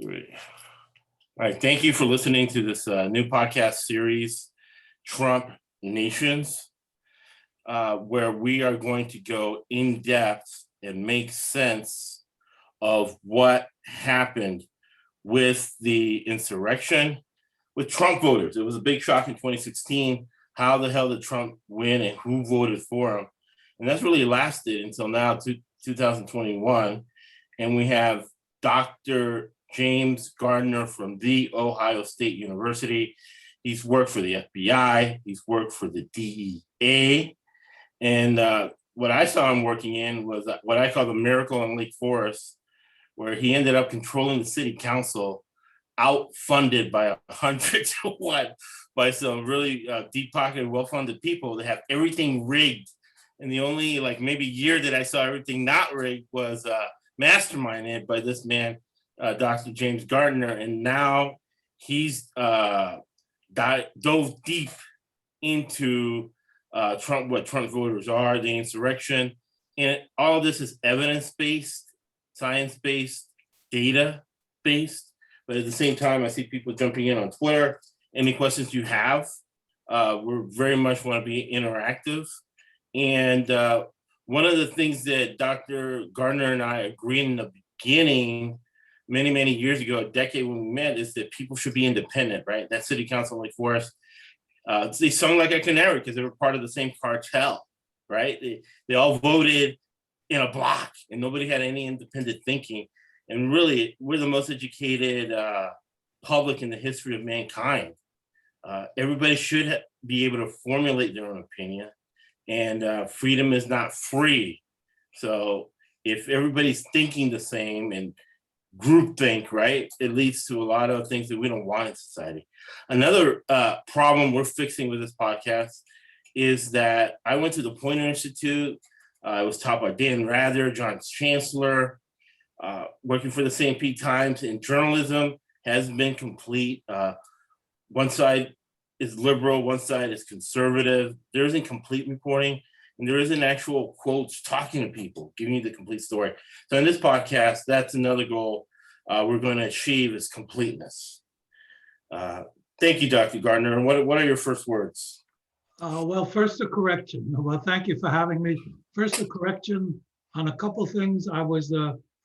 Great. All right. Thank you for listening to this new podcast series, Trump Nations, where we are going to go in depth and make sense of what happened with the insurrection with Trump voters. It was a big shock in 2016. How the hell did Trump win and who voted for him? And that's really lasted until now, 2021. And we have Dr. James Gardner from The Ohio State University. He's worked for the FBI. He's worked for the DEA. And what I saw him working in was what I call the miracle in Lake Forest, where he ended up controlling the city council, outfunded by 100 to 1 by some really deep-pocketed, well-funded people that have everything rigged. And the only maybe year that I saw everything not rigged was masterminded by this man, Dr. James Gardner. And now he's dove deep into Trump, what Trump voters are, the insurrection. And all of this is evidence-based, science-based, data-based. But at the same time, I see people jumping in on Twitter. Any questions you have, we very much want to be interactive. And one of the things that Dr. Gardner and I agreed in the beginning, many, many years ago, a decade when we met, is that people should be independent, right? That city council in Lake Forest, they sung like a canary because they were part of the same cartel, right? They all voted in a block and nobody had any independent thinking. And really, we're the most educated public in the history of mankind. Everybody should be able to formulate their own opinion, and freedom is not free. So if everybody's thinking the same and groupthink, right, it leads to a lot of things that we don't want in society. Another problem we're fixing with this podcast is that I went to the Poynter Institute. I was taught by Dan Rather, John Chancellor, working for the St. Pete Times, and journalism has been complete. One side is liberal, one side is conservative. There isn't complete reporting, and there isn't actual quotes talking to people, giving you the complete story. So in this podcast, that's another goal we're going to achieve, is completeness. Thank you, Dr. Gardner. And what are your first words? Well, first a correction. Well, thank you for having me. First a correction on a couple things. I was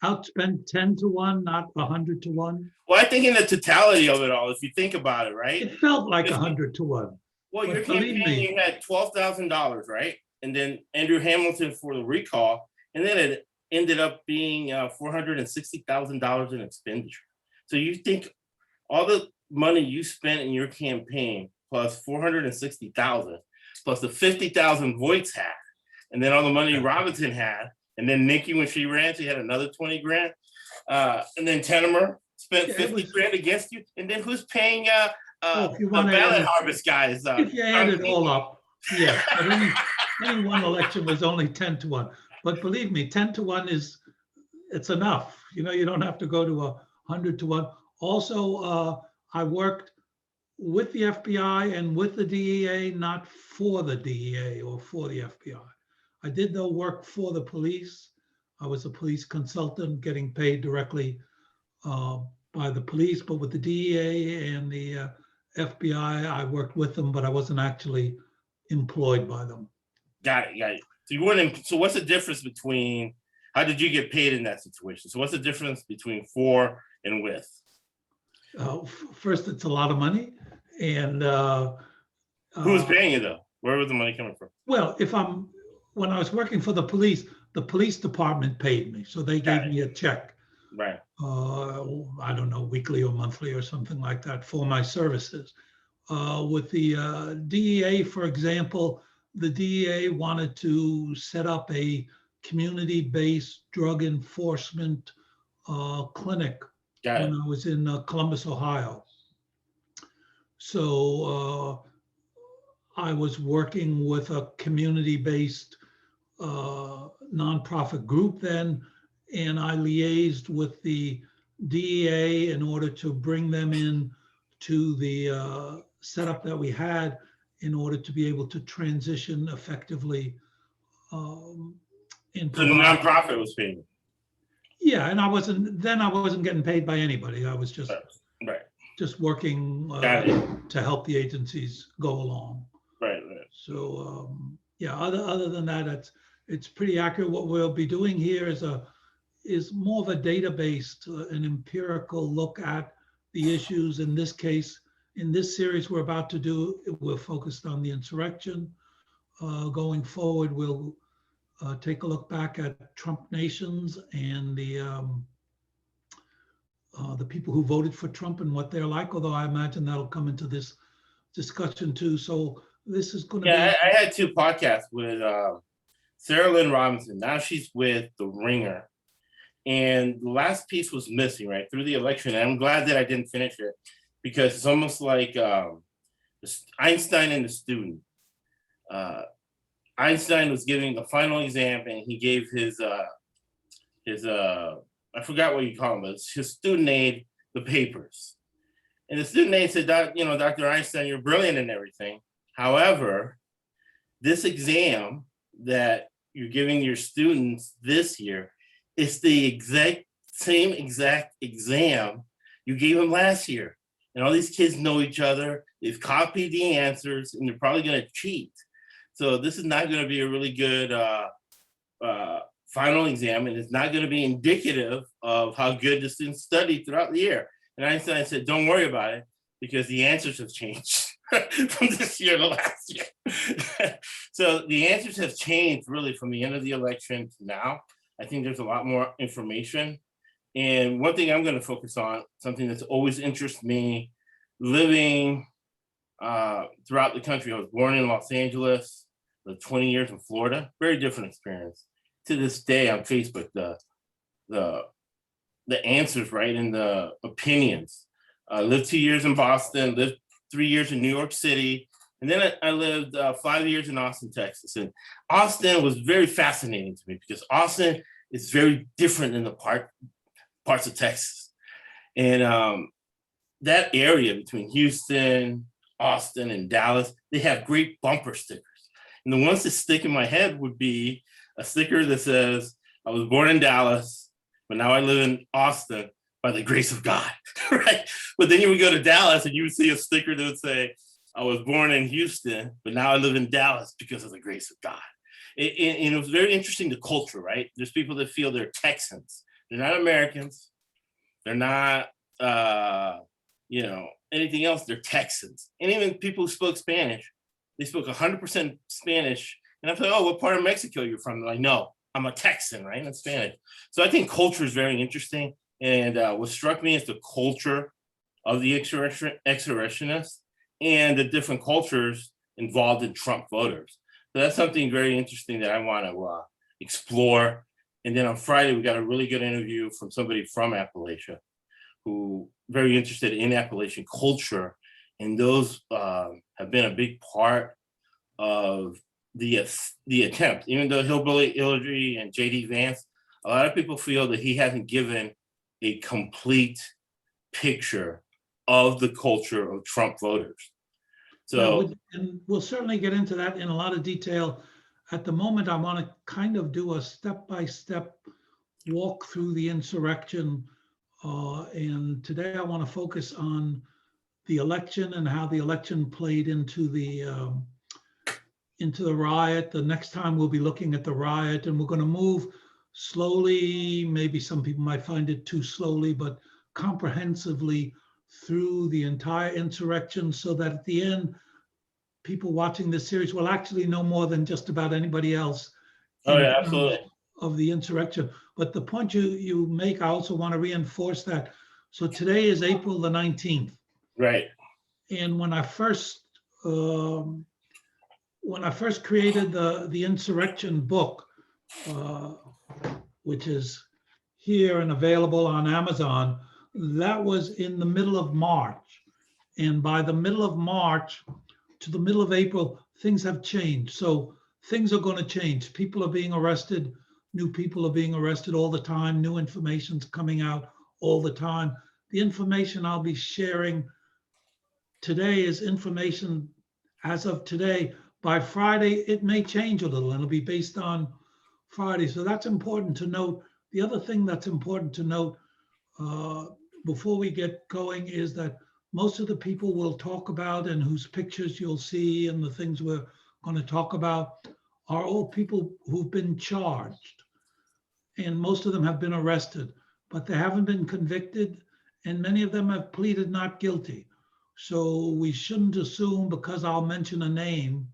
outspent 10 to 1, not 100 to 1. Well, I think in the totality of it all, if you think about it, right? It felt like 100 to 1. Well, your campaign, you had $12,000, right? And then Andrew Hamilton for the recall, and then it ended up being $460,000 in expenditure. So you think all the money you spent in your campaign plus $460,000 plus the $50,000 Voight's had, and then all the money Robinson had, and then Nikki, when she ran, she had another 20 grand. And then Tenemer spent 50 grand against you. And then who's paying the ballot harvest guys? If you add it all up, yeah. Any one election was only 10 to 1. But believe me, 10 to 1 it's enough. You know, you don't have to go to 100 to 1. Also, I worked with the FBI and with the DEA, not for the DEA or for the FBI. I did though work for the police. I was a police consultant getting paid directly by the police, but with the DEA and the FBI, I worked with them, but I wasn't actually employed by them. Got it. So you weren't. So what's the difference between? How did you get paid in that situation? So what's the difference between for and with? First, it's a lot of money, and who's paying you though? Where was the money coming from? Well, when I was working for the police department paid me, so they gave me a check. Right. I don't know, weekly or monthly or something like that for my services. With the DEA, for example, the DEA wanted to set up a community-based drug enforcement clinic when I was in Columbus, Ohio. So I was working with a community-based nonprofit group then, and I liaised with the DEA in order to bring them in to the setup that we had in order to be able to transition effectively. The nonprofit was paying. Yeah, and I wasn't getting paid by anybody. I was just Right. working Got it. to help the agencies go along. Right. So yeah, other than that, it's pretty accurate. What we'll be doing here is more of a data-based, an empirical look at the issues. In this case, in this series we're about to do, we're focused on the insurrection. Going forward, we'll take a look back at Trump nations and the people who voted for Trump and what they're like, although I imagine that'll come into this discussion too. So this is going to be. I had 2 podcasts with Sarah Lynn Robinson. Now she's with The Ringer. And the last piece was missing, right, through the election. And I'm glad that I didn't finish it, because it's almost like Einstein and the student. Einstein was giving the final exam, and he gave his I forgot what you call him, but his student aide the papers. And the student aide said, Dr. Einstein, you're brilliant and everything. However, this exam that you're giving your students this year is the same exact exam you gave them last year. And all these kids know each other. They've copied the answers, and they're probably going to cheat. So this is not going to be a really good final exam, and it's not going to be indicative of how good the students studied throughout the year. And Einstein said, don't worry about it, because the answers have changed from this year to last year. So the answers have changed really from the end of the election to now. I think there's a lot more information. And one thing I'm going to focus on, something that's always interested me, living throughout the country. I was born in Los Angeles, lived 20 years in Florida, very different experience. To this day on Facebook, the answers, right, and the opinions. I lived 2 years in Boston, lived 3 years in New York City, and then I lived 5 years in Austin, Texas. And Austin was very fascinating to me, because Austin is very different than the parts of Texas. And that area between Houston, Austin, and Dallas, they have great bumper stickers. And the ones that stick in my head would be a sticker that says, I was born in Dallas, but now I live in Austin by the grace of God, right? But then you would go to Dallas and you would see a sticker that would say, I was born in Houston, but now I live in Dallas because of the grace of God. And it was very interesting, the culture, right? There's people that feel they're Texans. They're not Americans. They're not, anything else. They're Texans. And even people who spoke Spanish, they spoke 100% Spanish. And I'm like, oh, what part of Mexico you're from? They're like, no, I'm a Texan, right? That's Spanish. So I think culture is very interesting. And what struck me is the culture of the insurrectionists and the different cultures involved in Trump voters. So that's something very interesting that I want to explore. And then on Friday, we got a really good interview from somebody from Appalachia who very interested in Appalachian culture. And those have been a big part of the attempt. Even though Hillbilly Hillary and J.D. Vance, a lot of people feel that he hasn't given a complete picture of the culture of Trump voters. So, and we'll certainly get into that in a lot of detail. At the moment, I want to kind of do a step-by-step walk through the insurrection. And today I want to focus on the election and how the election played into the riot. The next time we'll be looking at the riot, and we're going to move slowly. Maybe some people might find it too slowly, but comprehensively through the entire insurrection, so that at the end, people watching this series will actually know more than just about anybody else. Oh yeah, absolutely. Of the insurrection. But the point you make, I also want to reinforce that. So today is April the 19th. Right. And when I first created the insurrection book, which is here and available on Amazon, that was in the middle of March. And by the middle of March to the middle of April, things have changed. So things are going to change. People are being arrested. New people are being arrested all the time. New information's coming out all the time. The information I'll be sharing today is information as of today. By Friday, it may change a little, and it'll be based on Friday. So that's important to note. The other thing that's important to note before we get going is that most of the people we'll talk about and whose pictures you'll see and the things we're going to talk about are all people who've been charged. And most of them have been arrested, but they haven't been convicted, and many of them have pleaded not guilty. So we shouldn't assume because I'll mention a name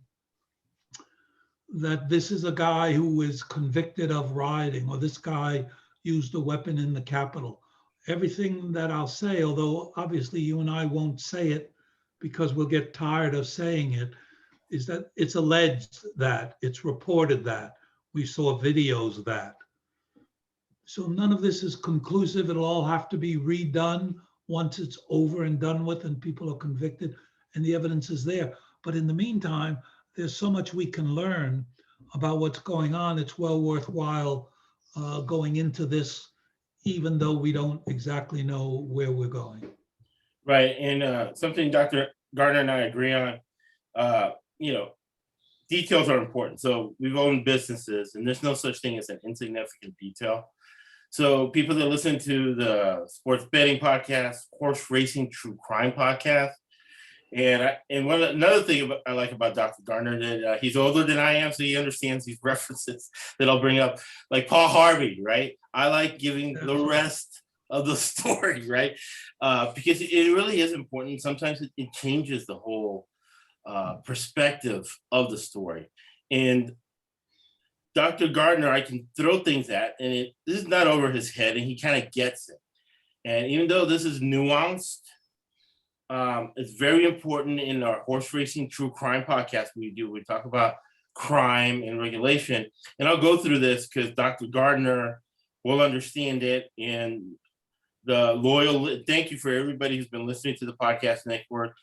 that this is a guy who is convicted of rioting, or this guy used a weapon in the Capitol. Everything that I'll say, although obviously you and I won't say it because we'll get tired of saying it, is that it's alleged that, it's reported that, we saw videos of that. So none of this is conclusive. It'll all have to be redone once it's over and done with and people are convicted and the evidence is there. But in the meantime, there's so much we can learn about what's going on. It's well worthwhile going into this, even though we don't exactly know where we're going. Right, and something Dr. Gardner and I agree on, details are important. So we've owned businesses and there's no such thing as an insignificant detail. So people that listen to the sports betting podcast, horse racing, true crime podcast, and another thing I like about Dr. Gardner that he's older than I am, so he understands these references that I'll bring up, like Paul Harvey, right? I like giving the rest of the story, right? Because it really is important. Sometimes it changes the whole perspective of the story. And Dr. Gardner, I can throw things at, and this is not over his head, and he kind of gets it. And even though this is nuanced, it's very important in our horse racing true crime podcast we talk about crime and regulation. And I'll go through this because Dr. Gardner will understand it. And thank you for everybody who's been listening to the podcast network,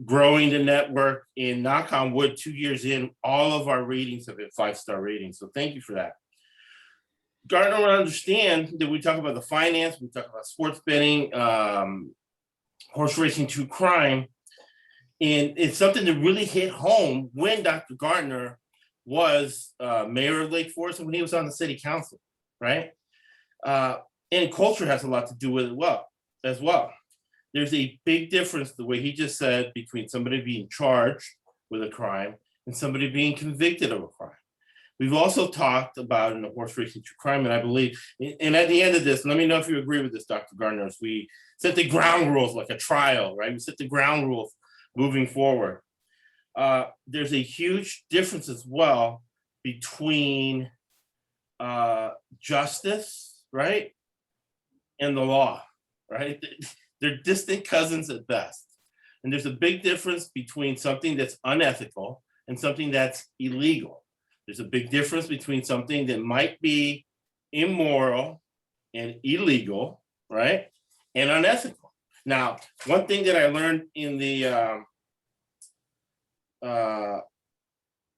growing the network. And knock on wood, 2 years in, all of our ratings have been 5-star ratings. So thank you for that. Gardner will understand that we talk about the finance, we talk about sports betting, horse racing true crime. And it's something that really hit home when Dr. Gardner was mayor of Lake Forest and when he was on the city council, right? And culture has a lot to do with it as well. There's a big difference, the way he just said, between somebody being charged with a crime and somebody being convicted of a crime. We've also talked about in the horse racing true crime, and I believe, and at the end of this, let me know if you agree with this, Dr. Gardner, as we set the ground rules like a trial, right? We set the ground rules moving forward. There's a huge difference as well between justice, right, and the law, right? They're distant cousins at best. And there's a big difference between something that's unethical and something that's illegal. There's a big difference between something that might be immoral and illegal, right, and unethical. Now, one thing that I learned in the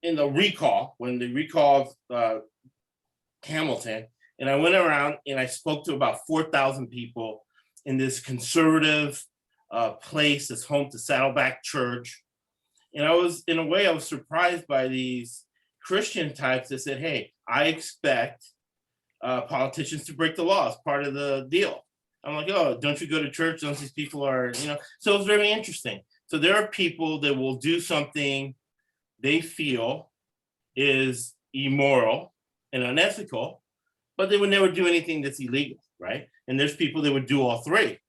recall, when they recalled Hamilton, and I went around and I spoke to about 4,000 people in this conservative place that's home to Saddleback Church. And I was surprised by these Christian types that said, hey, I expect politicians to break the law as part of the deal. I'm like, oh, don't you go to church? Don't these people are, So it's very interesting. So there are people that will do something they feel is immoral and unethical, but they would never do anything that's illegal, right? And there's people that would do all three.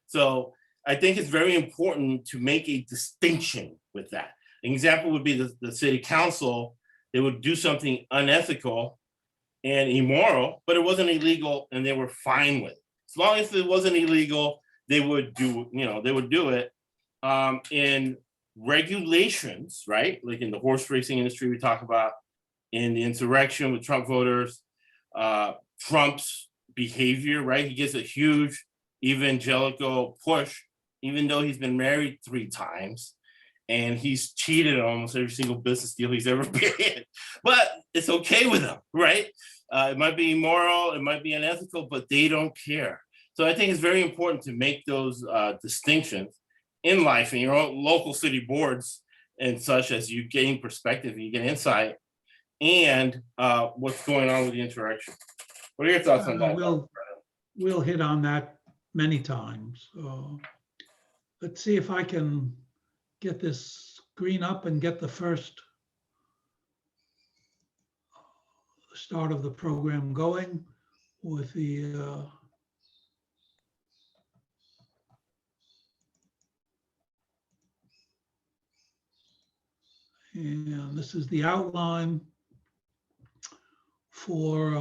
So I think it's very important to make a distinction with that. An example would be the city council. They would do something unethical and immoral, but it wasn't illegal and they were fine with it. As long as it wasn't illegal, they would do it. In regulations, right? Like in the horse racing industry, we talk about in the insurrection with Trump voters, Trump's behavior, right? He gets a huge evangelical push, even though he's been married 3 times. And he's cheated on almost every single business deal he's ever been in. But it's okay with him, right? It might be immoral, it might be unethical, but they don't care. So I think it's very important to make those distinctions in life in your own local city boards and such, as you gain perspective, you get insight, and what's going on with the interaction. What are your thoughts on that? We'll hit on that many times. Let's see if I can get this screen up and get the first start of the program going with the and this is the outline for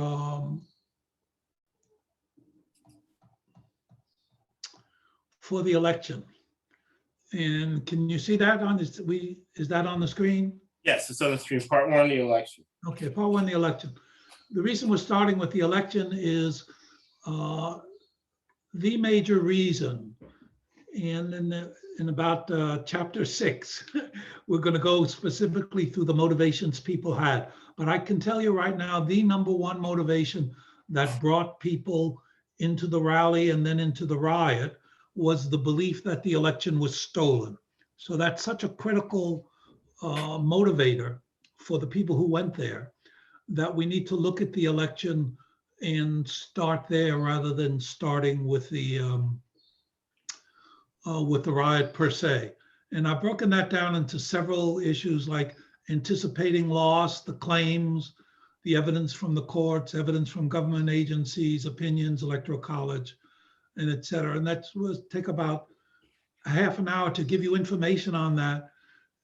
the election. And can you see that on this? Is that on the screen? Yes, it's on the screen. Part one, the election. Okay, part one, the election. The reason we're starting with the election is the major reason. And in about chapter 6, we're going to go specifically through the motivations people had. But I can tell you right now, the number one motivation that brought people into the rally and then into the riot was the belief that the election was stolen. So that's such a critical motivator for the people who went there, that we need to look at the election and start there rather than starting with the riot per se. And I've broken that down into several issues like anticipating loss, the claims, the evidence from the courts, evidence from government agencies, opinions, electoral college, and et cetera. And that will take about a half an hour to give you information on that.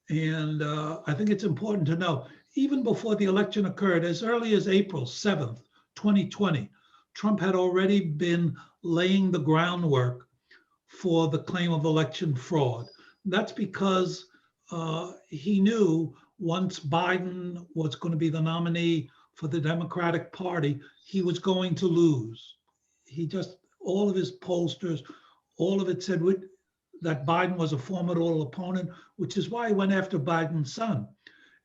And I think it's important to know, even before the election occurred, as early as April 7th, 2020, Trump had already been laying the groundwork for the claim of election fraud. That's because he knew once Biden was going to be the nominee for the Democratic Party, he was going to lose. All of his pollsters, all of it said that Biden was a formidable opponent, which is why he went after Biden's son.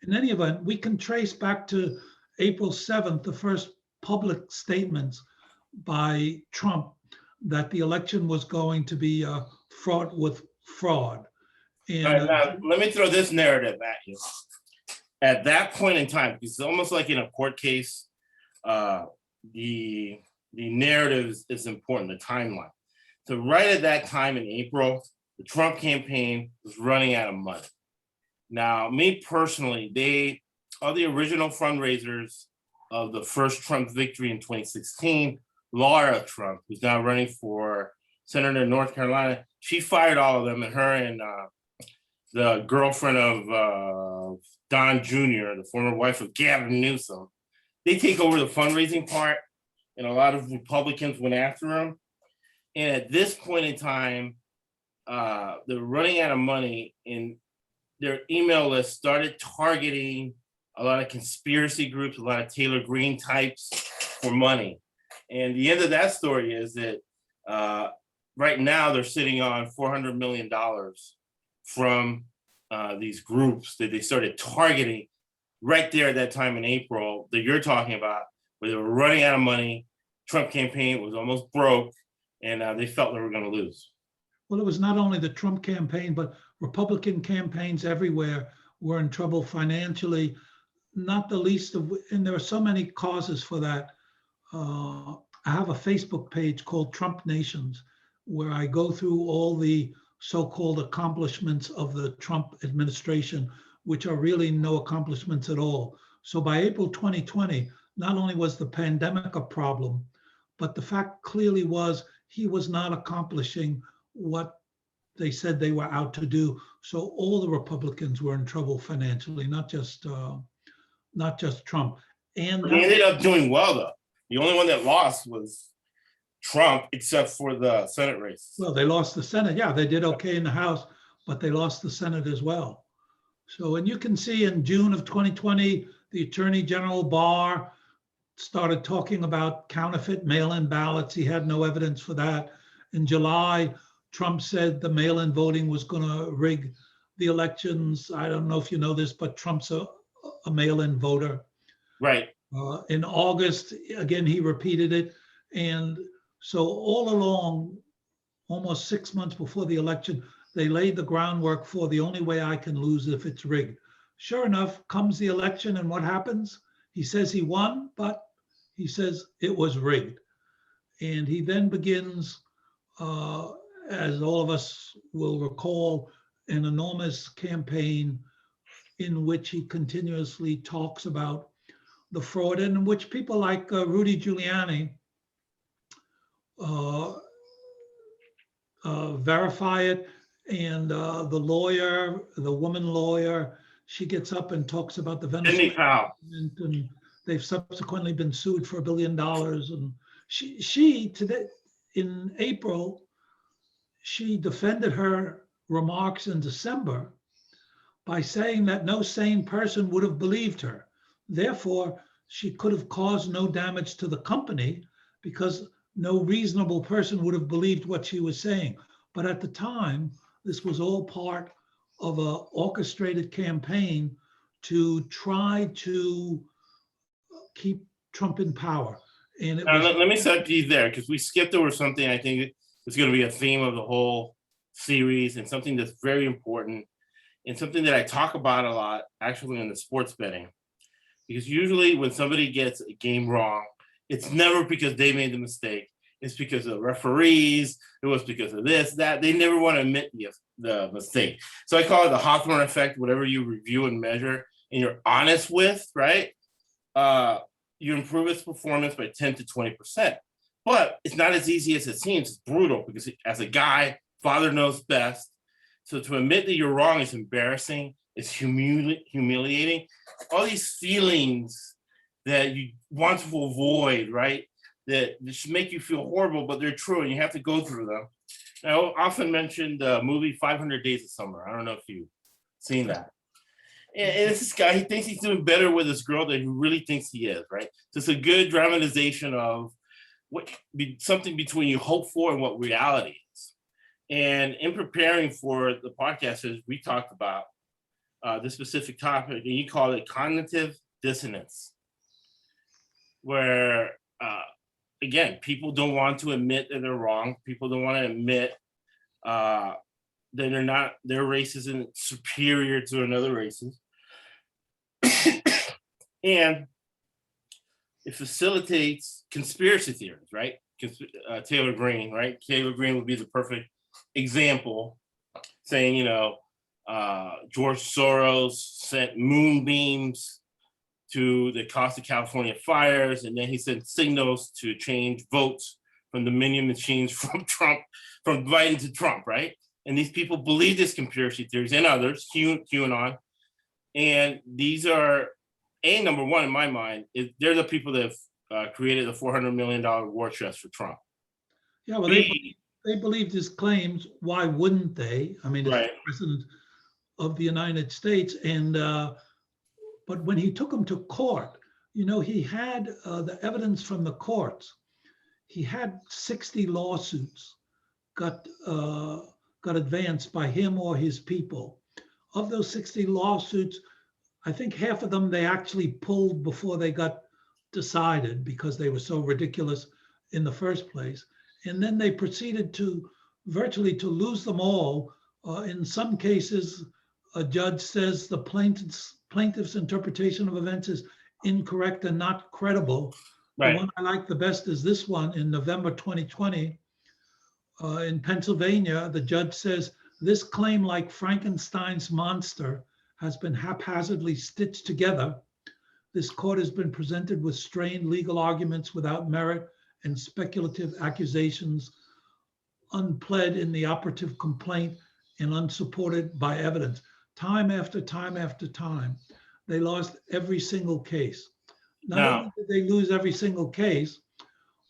In any event, we can trace back to April 7th, the first public statements by Trump that the election was going to be fraught with fraud. And, all right, now, let me throw this narrative at you. At that point in time, it's almost like in a court case, the narrative is important, the timeline. So right at that time in April, the Trump campaign was running out of money. Now, me personally, all the original fundraisers of the first Trump victory in 2016, Laura Trump, who's now running for Senator in North Carolina, she fired all of them, and her and the girlfriend of Don Jr., the former wife of Gavin Newsom, they take over the fundraising part, and a lot of Republicans went after him. And at this point in time, they're running out of money, and their email list started targeting a lot of conspiracy groups, a lot of Taylor Greene types for money. And the end of that story is that right now they're sitting on $400 million from these groups that they started targeting right there at that time in April that you're talking about, where they were running out of money. Trump campaign was almost broke, and they felt they were going to lose. Well, it was not only the Trump campaign, but Republican campaigns everywhere were in trouble financially, not the least of, and there are so many causes for that. I have a Facebook page called Trump Nations, where I go through all the so-called accomplishments of the Trump administration, which are really no accomplishments at all. So by April 2020, not only was the pandemic a problem, but the fact clearly was he was not accomplishing what they said they were out to do. So all the Republicans were in trouble financially, not just Trump. And they ended up doing well, though. The only one that lost was Trump, except for the Senate race. Well, they lost the Senate. Yeah, they did okay in the House, but they lost the Senate as well. So, and you can see in June of 2020, the Attorney General Barr started talking about counterfeit mail-in ballots. He had no evidence for that. In July, Trump said the mail-in voting was going to rig the elections. I don't know if you know this, but Trump's a mail-in voter. Right. In August, again, he repeated it. And so all along, almost 6 months before the election, they laid the groundwork for the only way I can lose if it's rigged. Sure enough, comes the election, and what happens? He says he won, but he says it was rigged. And he then begins, as all of us will recall, an enormous campaign in which he continuously talks about the fraud, and in which people like Rudy Giuliani verify it. And the woman lawyer, she gets up and talks about the Venezuelan, and they've subsequently been sued for $1 billion. And she today, in April, she defended her remarks in December by saying that no sane person would have believed her. Therefore, she could have caused no damage to the company because no reasonable person would have believed what she was saying. But at the time, this was all part of an orchestrated campaign to try to keep Trump in power. And it was. Let me stop you there, because we skipped over something I think is going to be a theme of the whole series, and something that's very important, and something that I talk about a lot actually in the sports betting. Because usually when somebody gets a game wrong, it's never because they made the mistake. It's because of the referees. It was because of this, that. They never want to admit the mistake. So I call it the Hawthorne effect. Whatever you review and measure and you're honest with, right? You improve its performance by 10 to 20%. But it's not as easy as it seems. It's brutal because as a guy, father knows best. So to admit that you're wrong is embarrassing. It's humiliating. All these feelings that you want to avoid, right? That should make you feel horrible, but they're true, and you have to go through them. I often mention the movie 500 Days of Summer. I don't know if you've seen that. And it's this guy, he thinks he's doing better with this girl than he really thinks he is, right? So it's a good dramatization of something between you hope for and what reality is. And in preparing for the podcast, we talked about this specific topic, and you call it cognitive dissonance, where, again, people don't want to admit that they're wrong. People don't want to admit that their race isn't superior to another race's. And it facilitates conspiracy theories, right? Taylor Greene, right? Taylor Greene would be the perfect example, saying, George Soros sent moonbeams to the Costa California fires, and then he sent signals to change votes from the minion machines from Biden to Trump, right? And these people believe this conspiracy theories, and others, QAnon, and these are, number one in my mind, they're the people that have created the $400 million war chest for Trump. Yeah, well, they believed his claims. Why wouldn't they? I mean, right. It's the president of the United States, and but when he took him to court, he had the evidence from the courts. He had 60 lawsuits got advanced by him or his people. Of those 60 lawsuits, I think half of them they actually pulled before they got decided because they were so ridiculous in the first place. And then they proceeded to virtually to lose them all. In some cases, a judge says the plaintiff's interpretation of events is incorrect and not credible. Right. The one I like the best is this one in November 2020. In Pennsylvania, the judge says, this claim, like Frankenstein's monster, has been haphazardly stitched together. This court has been presented with strained legal arguments without merit and speculative accusations unpled in the operative complaint and unsupported by evidence. Time after time after time, they lost every single case. Not only did they lose every single case,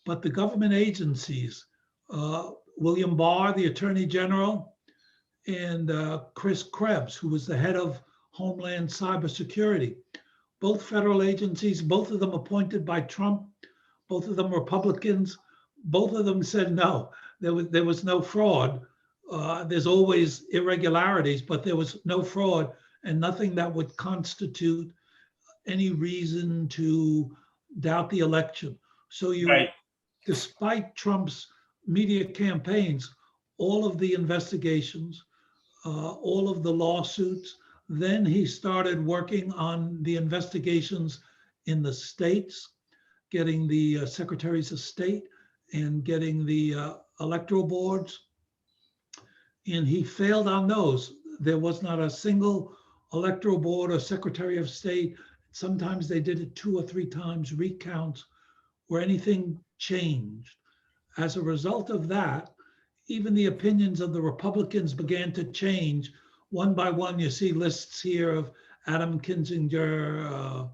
but the government agencies, William Barr, the Attorney General, and Chris Krebs, who was the head of Homeland Cybersecurity, both federal agencies, both of them appointed by Trump, both of them Republicans, both of them said no, there was no fraud. There's always irregularities, but there was no fraud and nothing that would constitute any reason to doubt the election. So despite Trump's media campaigns, all of the investigations, all of the lawsuits, then he started working on the investigations in the states, getting the secretaries of state and getting the electoral boards. And he failed on those. There was not a single electoral board or secretary of state. Sometimes they did it 2 or 3 times, recounts, where anything changed. As a result of that, even the opinions of the Republicans began to change one by one. You see lists here of Adam Kinzinger,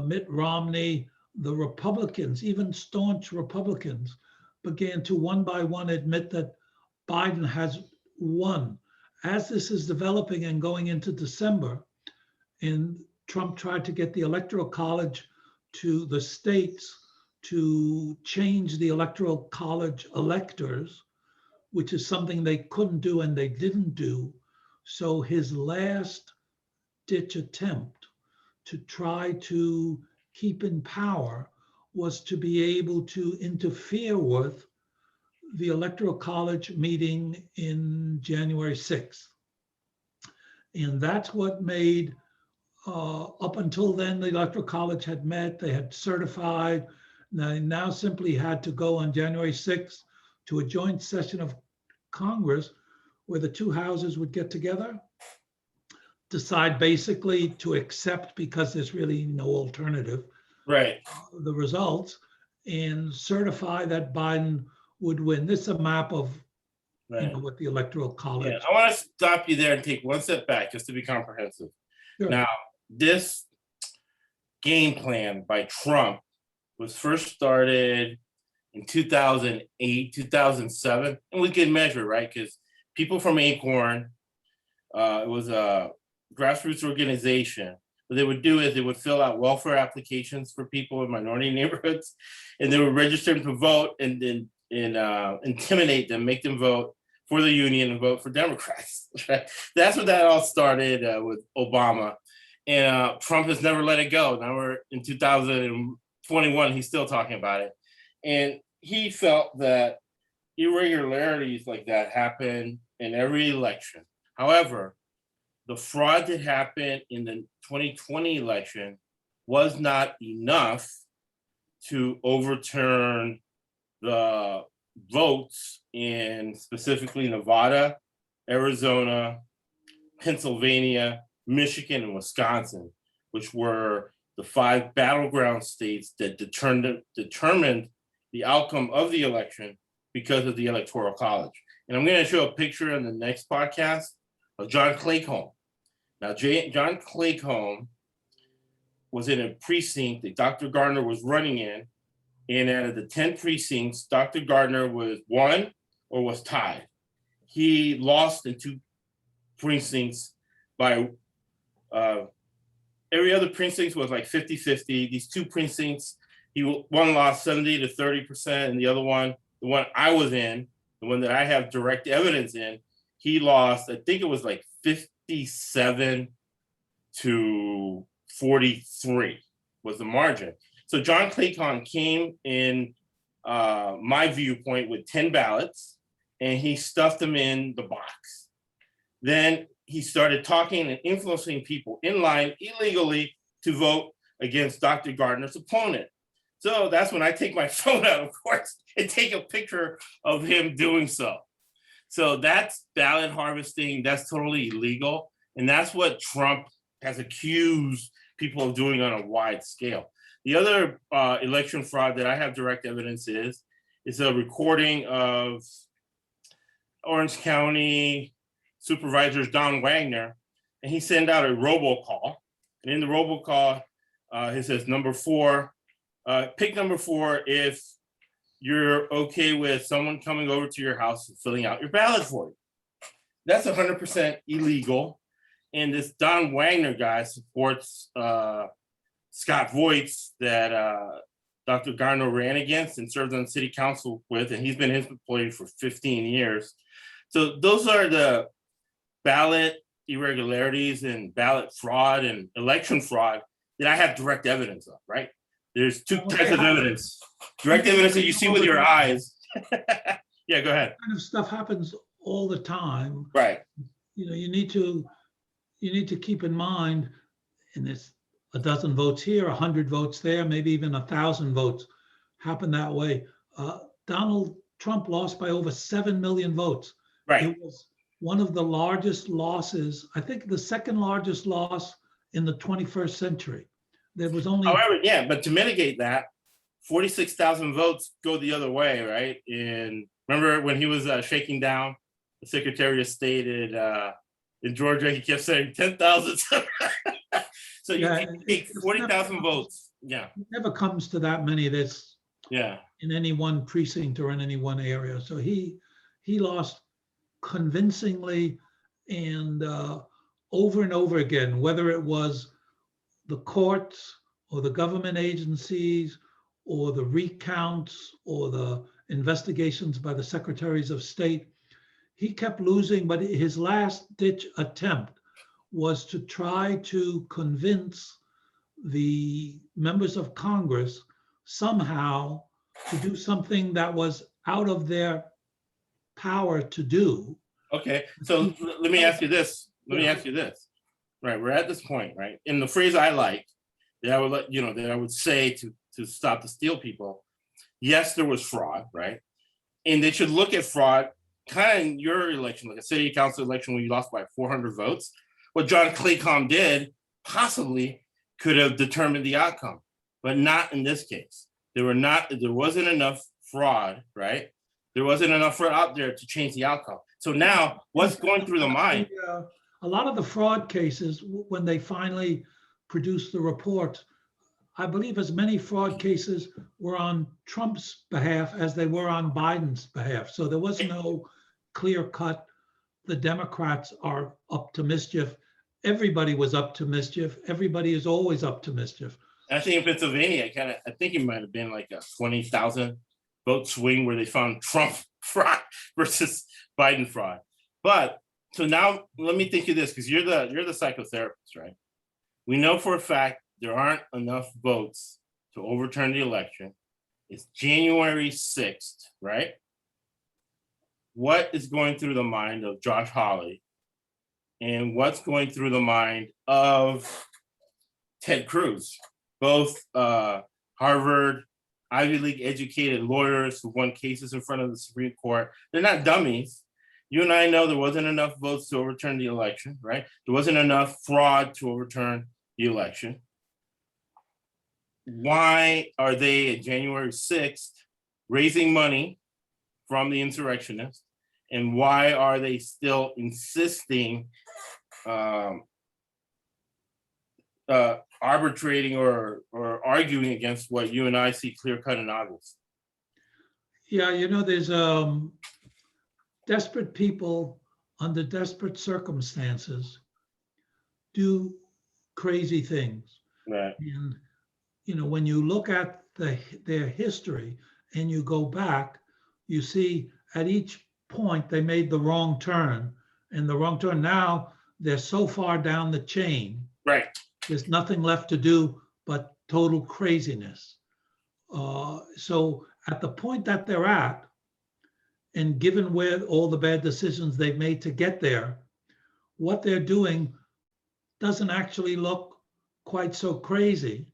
Mitt Romney. The Republicans, even staunch Republicans, began to one by one admit that Biden has won. As this is developing and going into December, and Trump tried to get the Electoral College to the states to change the Electoral College electors, which is something they couldn't do and they didn't do. So his last ditch attempt to try to keep in power was to be able to interfere with the Electoral College meeting in January 6th. And that's what made, up until then, the Electoral College had met, they had certified. They now simply had to go on January 6th to a joint session of Congress where the 2 houses would get together, decide basically to accept, because there's really no alternative, Right. the results, and certify that Biden would win. This is a map of Right. what the Electoral College. Yeah, I want to stop you there and take one step back just to be comprehensive. Sure. Now, this game plan by Trump was first started in 2008, 2007, and we can measure, right? Because people from Acorn, it was a grassroots organization. What they would do is they would fill out welfare applications for people in minority neighborhoods, and they would register them to vote and then intimidate them, make them vote for the union and vote for Democrats. Right? That's what that all started with Obama. And Trump has never let it go. Now we're in 2021, he's still talking about it. And he felt that irregularities like that happen in every election. However, the fraud that happened in the 2020 election was not enough to overturn the votes in specifically Nevada, Arizona, Pennsylvania, Michigan, and Wisconsin, which were the 5 battleground states that determined the outcome of the election because of the Electoral College. And I'm going to show a picture in the next podcast of John Claycomb. Now, John Claycomb was in a precinct that Dr. Gardner was running in, and out of the 10 precincts, Dr. Gardner was won or was tied. He lost in 2 precincts by every other precinct was like 50-50. These 2 precincts, one lost 70 to 30%, and the other one, the one I was in, the one that I have direct evidence in, he lost, I think it was like 57 to 43 was the margin. So John Claycomb came in my viewpoint with 10 ballots, and he stuffed them in the box. Then he started talking and influencing people in line illegally to vote against Dr. Gardner's opponent. So that's when I take my phone out, of course, and take a picture of him doing so. So that's ballot harvesting. That's totally illegal. And that's what Trump has accused people of doing on a wide scale. The other election fraud that I have direct evidence is a recording of Orange County Supervisor Don Wagner, and he sent out a robocall. And in the robocall, he says, number 4, pick number 4 if you're okay with someone coming over to your house and filling out your ballot for you. That's 100% illegal. And this Don Wagner guy supports Scott Voights that Dr. Gardner ran against and served on city council with, and he's been his employee for 15 years. So those are the ballot irregularities and ballot fraud and election fraud that I have direct evidence of, right? There's 2 types of evidence. Direct evidence that you see with your eyes. Yeah, go ahead. Kind of stuff happens all the time. Right. You need to keep in mind, and it's a dozen votes here, 100 votes there, maybe even 1,000 votes happened that way. Donald Trump lost by over 7 million votes. Right. It was one of the largest losses, I think the second largest loss in the 21st century. There was only. However, yeah, but to mitigate that, 46,000 votes go the other way, right? And remember when he was shaking down the Secretary of State in Georgia, he kept saying 10,000. So Yeah, you take 40,000 votes. Yeah. It never comes to that many that's Yeah. in any one precinct or in any one area. So he lost convincingly and over again, whether it was the courts or the government agencies or the recounts or the investigations by the secretaries of state. He kept losing, but his last ditch attempt was to try to convince the members of Congress somehow to do something that was out of their power to do. Okay, so let me ask you this. Right, we're at this point, right? And the phrase I like that I would let that I would say to stop the steal people. Yes, there was fraud, right? And they should look at fraud kind of in your election, like a city council election when you lost by 400 votes. What John Claycom did possibly could have determined the outcome, but not in this case. There wasn't enough fraud, right? There wasn't enough fraud out there to change the outcome. So now what's going through the mind? A lot of the fraud cases, when they finally produced the report, I believe as many fraud cases were on Trump's behalf as they were on Biden's behalf. So there was no clear cut, the Democrats are up to mischief. Everybody was up to mischief. Everybody is always up to mischief. I think in Pennsylvania, I think it might have been like a 20,000 vote swing where they found Trump fraud versus Biden fraud. But so now let me think of this, because you're the psychotherapist, right? We know for a fact there aren't enough votes to overturn the election. It's January 6th, right? What is going through the mind of Josh Hawley, and what's going through the mind of Ted Cruz? Both Harvard, Ivy League educated lawyers who won cases in front of the Supreme Court. They're not dummies. You and I know there wasn't enough votes to overturn the election, right? There wasn't enough fraud to overturn the election. Why are they at January 6th raising money from the insurrectionists? And why are they still insisting arbitrating or arguing against what you and I see clear cut and obvious? Yeah, there's desperate people under desperate circumstances do crazy things. Right. And when you look at their history and you go back, you see at each point they made the wrong turn, and the wrong turn. Now they're so far down the chain. Right. There's nothing left to do but total craziness. So at the point that they're at, and given where all the bad decisions they've made to get there, what they're doing doesn't actually look quite so crazy.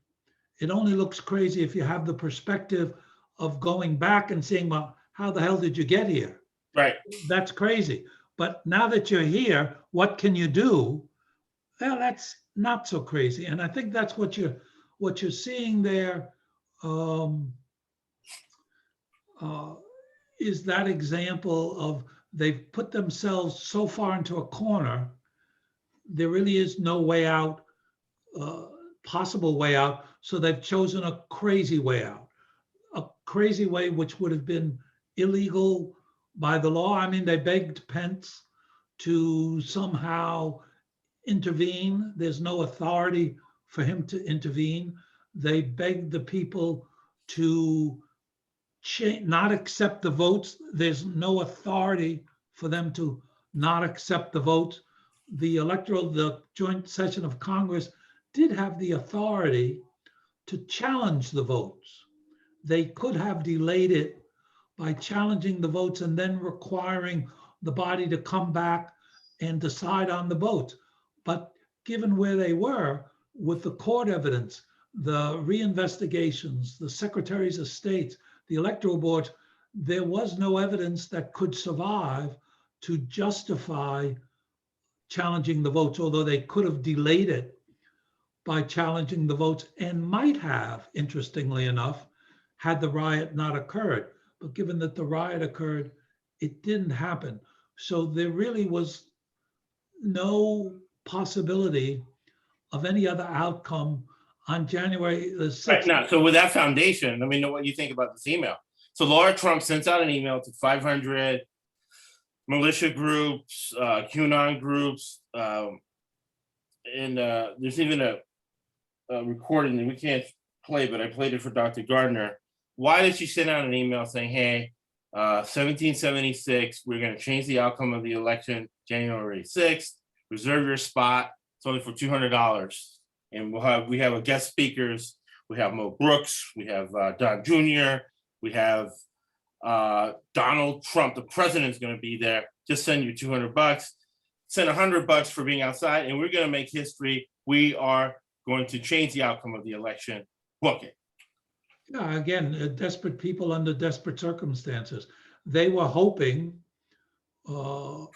It only looks crazy if you have the perspective of going back and saying, well, how the hell did you get here? Right. That's crazy. But now that you're here, what can you do? Well, that's not so crazy. And I think that's what you're seeing there is that example of they've put themselves so far into a corner, there really is no way out, possible way out. So they've chosen a crazy way out, a crazy way which would have been illegal by the law. I mean, they begged Pence to somehow intervene. There's no authority for him to intervene. They begged the people to not accept the votes. There's no authority for them to not accept the votes. The joint session of Congress did have the authority to challenge the votes. They could have delayed it by challenging the votes and then requiring the body to come back and decide on the votes. But given where they were, with the court evidence, the reinvestigations, the secretaries of state, the electoral board, there was no evidence that could survive to justify challenging the votes, although they could have delayed it by challenging the votes and might have, interestingly enough, had the riot not occurred. But given that the riot occurred, it didn't happen. So there really was no possibility of any other outcome on January the 6th. Right now, so with that foundation, let me know what you think about this email. So Laura Trump sends out an email to 500 militia groups, QAnon groups, and there's even a recording that we can't play, but I played it for Dr. Gardner. Why did she send out an email saying, hey, 1776, we're going to change the outcome of the election January 6th, reserve your spot, it's only for $200. And we have a guest speakers, we have Mo Brooks, we have Don Jr., we have Donald Trump, the president's going to be there. Just send you $200, send $100 for being outside, and we're going to make history. We are going to change the outcome of the election. Book it. Yeah, again, desperate people under desperate circumstances. They were hoping the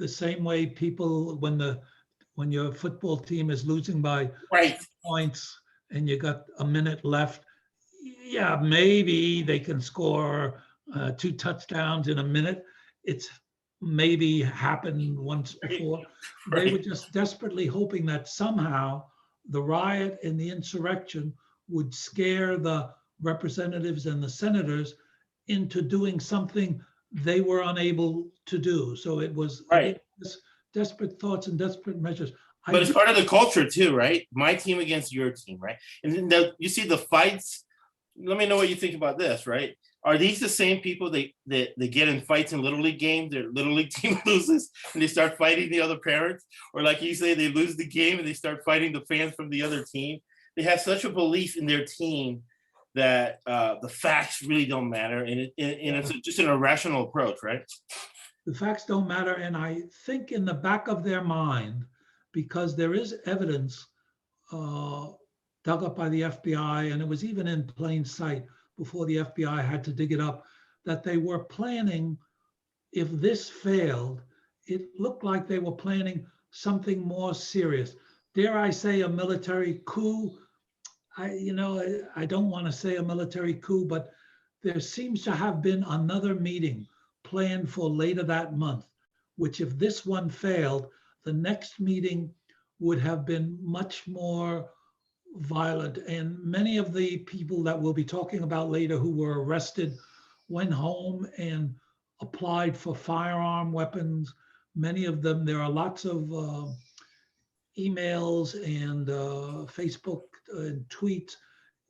same way people, when your football team is losing by Right. points and you got a minute left, yeah, maybe they can score 2 touchdowns in a minute. It's maybe happened once before. Right. They were just desperately hoping that somehow the riot and the insurrection would scare the representatives and the senators into doing something they were unable to do. So it was Right. Desperate thoughts and desperate measures. But it's part of the culture too, right? My team against your team, right? And then you see the fights. Let me know what you think about this, right? Are these the same people that get in fights in Little League games? Their Little League team loses and they start fighting the other parents? Or like you say, they lose the game and they start fighting the fans from the other team? They have such a belief in their team that the facts really don't matter. And it's just an irrational approach, right? The facts don't matter. And I think in the back of their mind, because there is evidence dug up by the FBI, and it was even in plain sight before the FBI had to dig it up, that they were planning, if this failed, it looked like they were planning something more serious. Dare I say a military coup? I don't want to say a military coup, but there seems to have been another meeting planned for later that month, which if this one failed, the next meeting would have been much more violent. And many of the people that we'll be talking about later who were arrested went home and applied for firearm weapons. Many of them, there are lots of emails and Facebook and tweets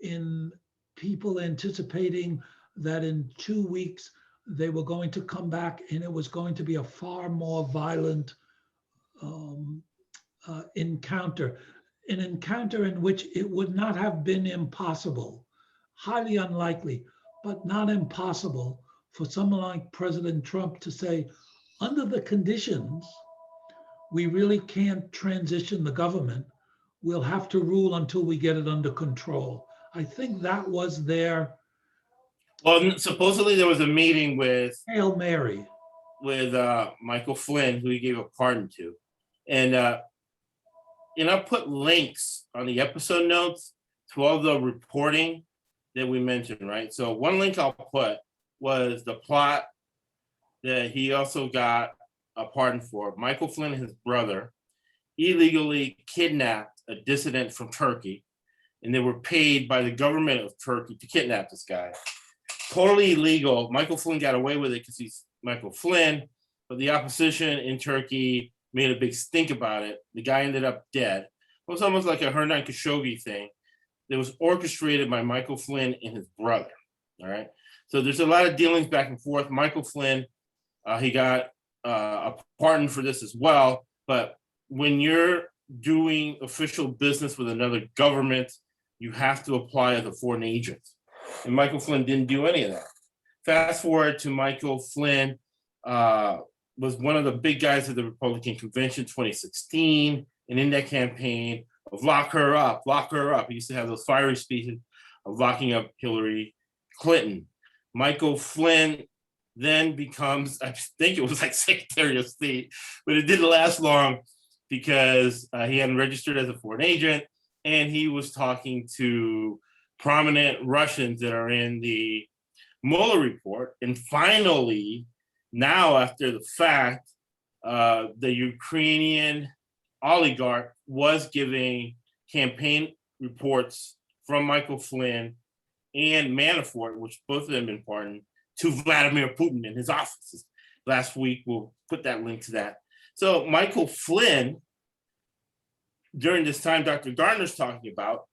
in people anticipating that in 2 weeks they were going to come back and it was going to be a far more violent encounter. An encounter in which it would not have been impossible, highly unlikely, but not impossible for someone like President Trump to say, under the conditions, we really can't transition the government. We'll have to rule until we get it under control. I think that was their. Well, supposedly there was a meeting with Hail Mary. With Michael Flynn, who he gave a pardon to. And I'll put links on the episode notes to all the reporting that we mentioned, right? So one link I'll put was the plot that he also got a pardon for. Michael Flynn and his brother illegally kidnapped a dissident from Turkey, and they were paid by the government of Turkey to kidnap this guy. Totally illegal. Michael Flynn got away with it because he's Michael Flynn, but the opposition in Turkey made a big stink about it. The guy ended up dead. It was almost like a Hernan Khashoggi thing that was orchestrated by Michael Flynn and his brother, all right? So there's a lot of dealings back and forth. Michael Flynn, he got a pardon for this as well, but when you're doing official business with another government, you have to apply as a foreign agent. And Michael Flynn didn't do any of that. Fast forward to Michael Flynn, was one of the big guys at the Republican Convention 2016. And in that campaign, of lock her up, lock her up. He used to have those fiery speeches of locking up Hillary Clinton. Michael Flynn then becomes, I think it was like Secretary of State, but it didn't last long because he hadn't registered as a foreign agent, and he was talking to prominent Russians that are in the Mueller report. And finally, now after the fact, the Ukrainian oligarch was giving campaign reports from Michael Flynn and Manafort, which both of them been pardoned, to Vladimir Putin in his offices. Last week, we'll put that link to that. So Michael Flynn, during this time Dr. Gardner's talking about,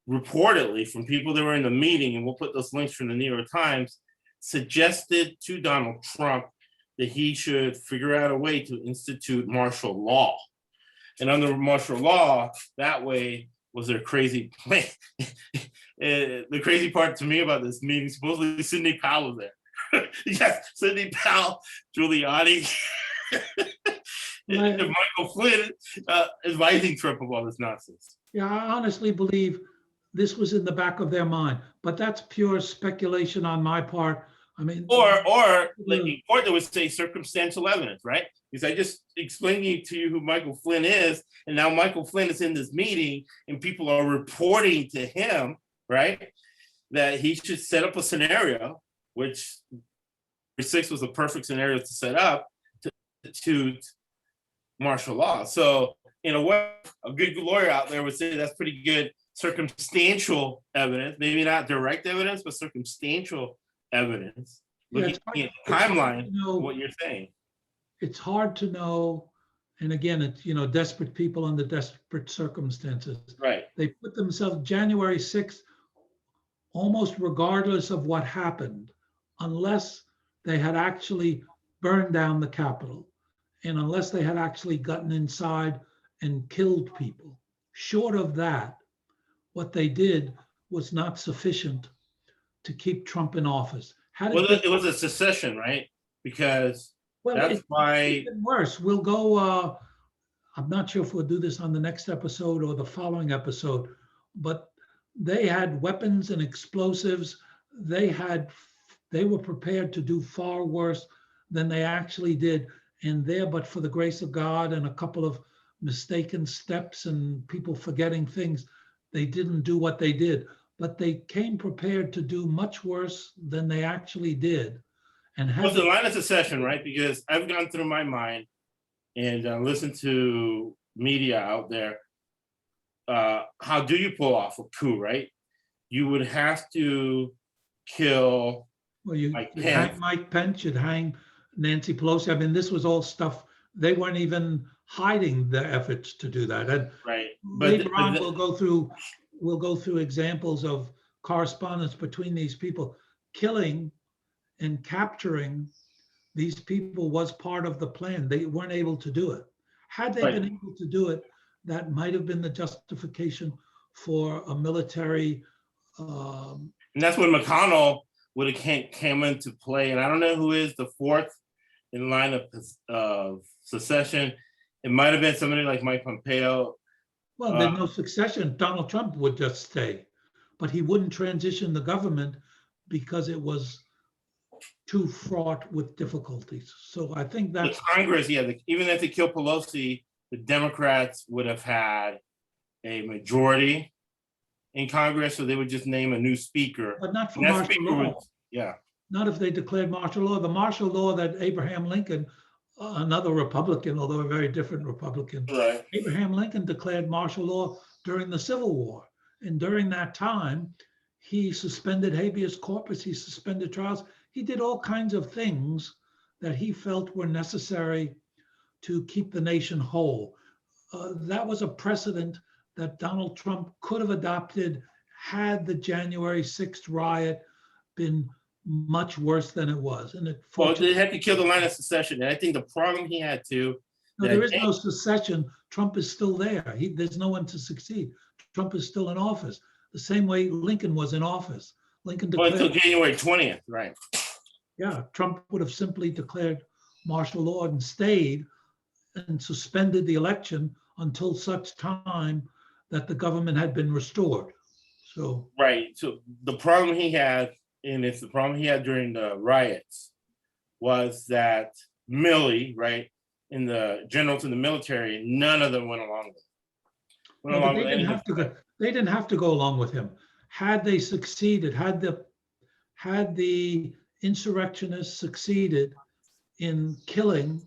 reportedly from people that were in the meeting, and we'll put those links from the New York Times, suggested to Donald Trump that he should figure out a way to institute martial law. And under martial law, that way was their crazy plan. The crazy part to me about this meeting, supposedly Sidney Powell was there. Yes, Sidney Powell, Giuliani, and Michael Flynn advising Trump of all this nonsense. Yeah, I honestly believe this was in the back of their mind, but that's pure speculation on my part. I mean, or like in court, they would say circumstantial evidence, right? Because I just explained to you who Michael Flynn is, and now Michael Flynn is in this meeting, and people are reporting to him, right, that he should set up a scenario, which 6 was a perfect scenario to set up to martial law. So in a way, a good lawyer out there would say that's pretty good circumstantial evidence, maybe not direct evidence, but circumstantial evidence. Looking at the timeline, what you're saying. It's hard to know. And again, it's, desperate people under desperate circumstances. Right. They put themselves January 6th, almost regardless of what happened, unless they had actually burned down the Capitol and unless they had actually gotten inside and killed people. Short of that, what they did was not sufficient to keep Trump in office. It was a secession, right? Because that's why. It's even worse. We'll go, I'm not sure if we'll do this on the next episode or the following episode, but they had weapons and explosives. They were prepared to do far worse than they actually did. And there, but for the grace of God and a couple of mistaken steps and people forgetting things, they didn't do what they did. But they came prepared to do much worse than they actually did. And it was the line of secession, right? Because I've gone through my mind and listened to media out there. How do you pull off a coup, right? You would have to kill Mike Pence, you'd hang Nancy Pelosi. I mean, this was all stuff, they weren't even hiding their efforts to do that. And right. Later on, we'll go through examples of correspondence between these people. Killing and capturing these people was part of the plan. They weren't able to do it. Had they been able to do it, that might have been the justification for a military. And that's when McConnell would have came into play. And I don't know who is the fourth in line of secession. It might have been somebody like Mike Pompeo. Well, there's no succession. Donald Trump would just stay, but he wouldn't transition the government because it was too fraught with difficulties. So I think that the Congress, even if they kill Pelosi, the Democrats would have had a majority in Congress, so they would just name a new speaker. But not for martial law. Yeah. Not if they declared martial law. The martial law that Abraham Lincoln, another Republican, although a very different Republican, right. Abraham Lincoln declared martial law during the Civil War. And during that time, he suspended habeas corpus, he suspended trials. He did all kinds of things that he felt were necessary to keep the nation whole. That was a precedent that Donald Trump could have adopted had the January 6th riot been much worse than it was. And they had to kill the line of secession. And I think the problem he had to. No, there is no secession. Trump is still there. There's no one to succeed. Trump is still in office. The same way Lincoln was in office. Lincoln declared, until January 20th, right? Yeah, Trump would have simply declared martial law and stayed and suspended the election until such time that the government had been restored. So, Right. So the problem he had, and it's the problem he had during the riots, was that Milley, right, in the generals in the military, none of them went along with it. no, but they didn't have to go. They didn't have to go along with him. Had they succeeded, had the insurrectionists succeeded in killing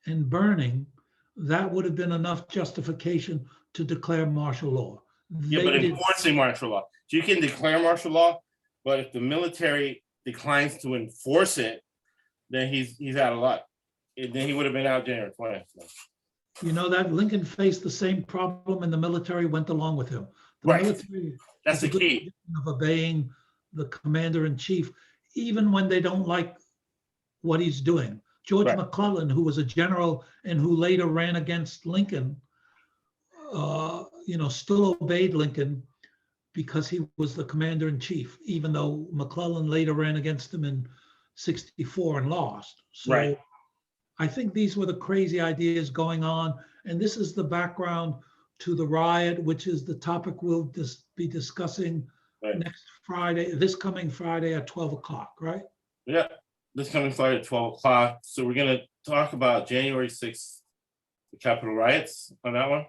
and burning, that would have been enough justification to declare martial law. Yeah, but enforcing martial law. So you can declare martial law, but if the military declines to enforce it, then he's out of luck. And then he would have been out January 20th. You know that Lincoln faced the same problem, and the military went along with him. The Right. military That's the key. of obeying the commander in chief, even when they don't like what he's doing. George Right. McClellan, who was a general and who later ran against Lincoln, still obeyed Lincoln because he was the commander in chief, even though McClellan later ran against him in '64 and lost. So Right. I think these were the crazy ideas going on. And this is the background to the riot, which is the topic we'll be discussing Right. next Friday, this coming Friday at 12 o'clock, right? Yeah. This coming Friday at 12 o'clock. So we're going to talk about January 6th, the Capitol riots on that one.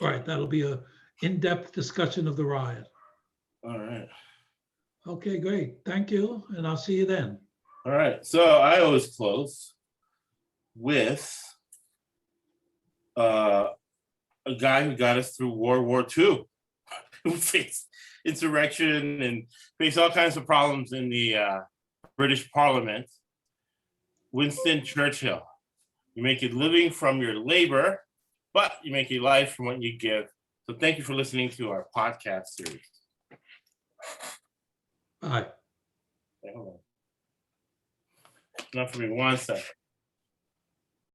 Right. That'll be a in-depth discussion of the riot. All right. Okay, great. Thank you. And I'll see you then. All right. So I always close with a guy who got us through World War II, who faced insurrection and faced all kinds of problems in the British Parliament, Winston Churchill. You make a living from your labor, but you make a life from what you give. So thank you for listening to our podcast series. Bye. Okay, hold on. Not for me 1 second.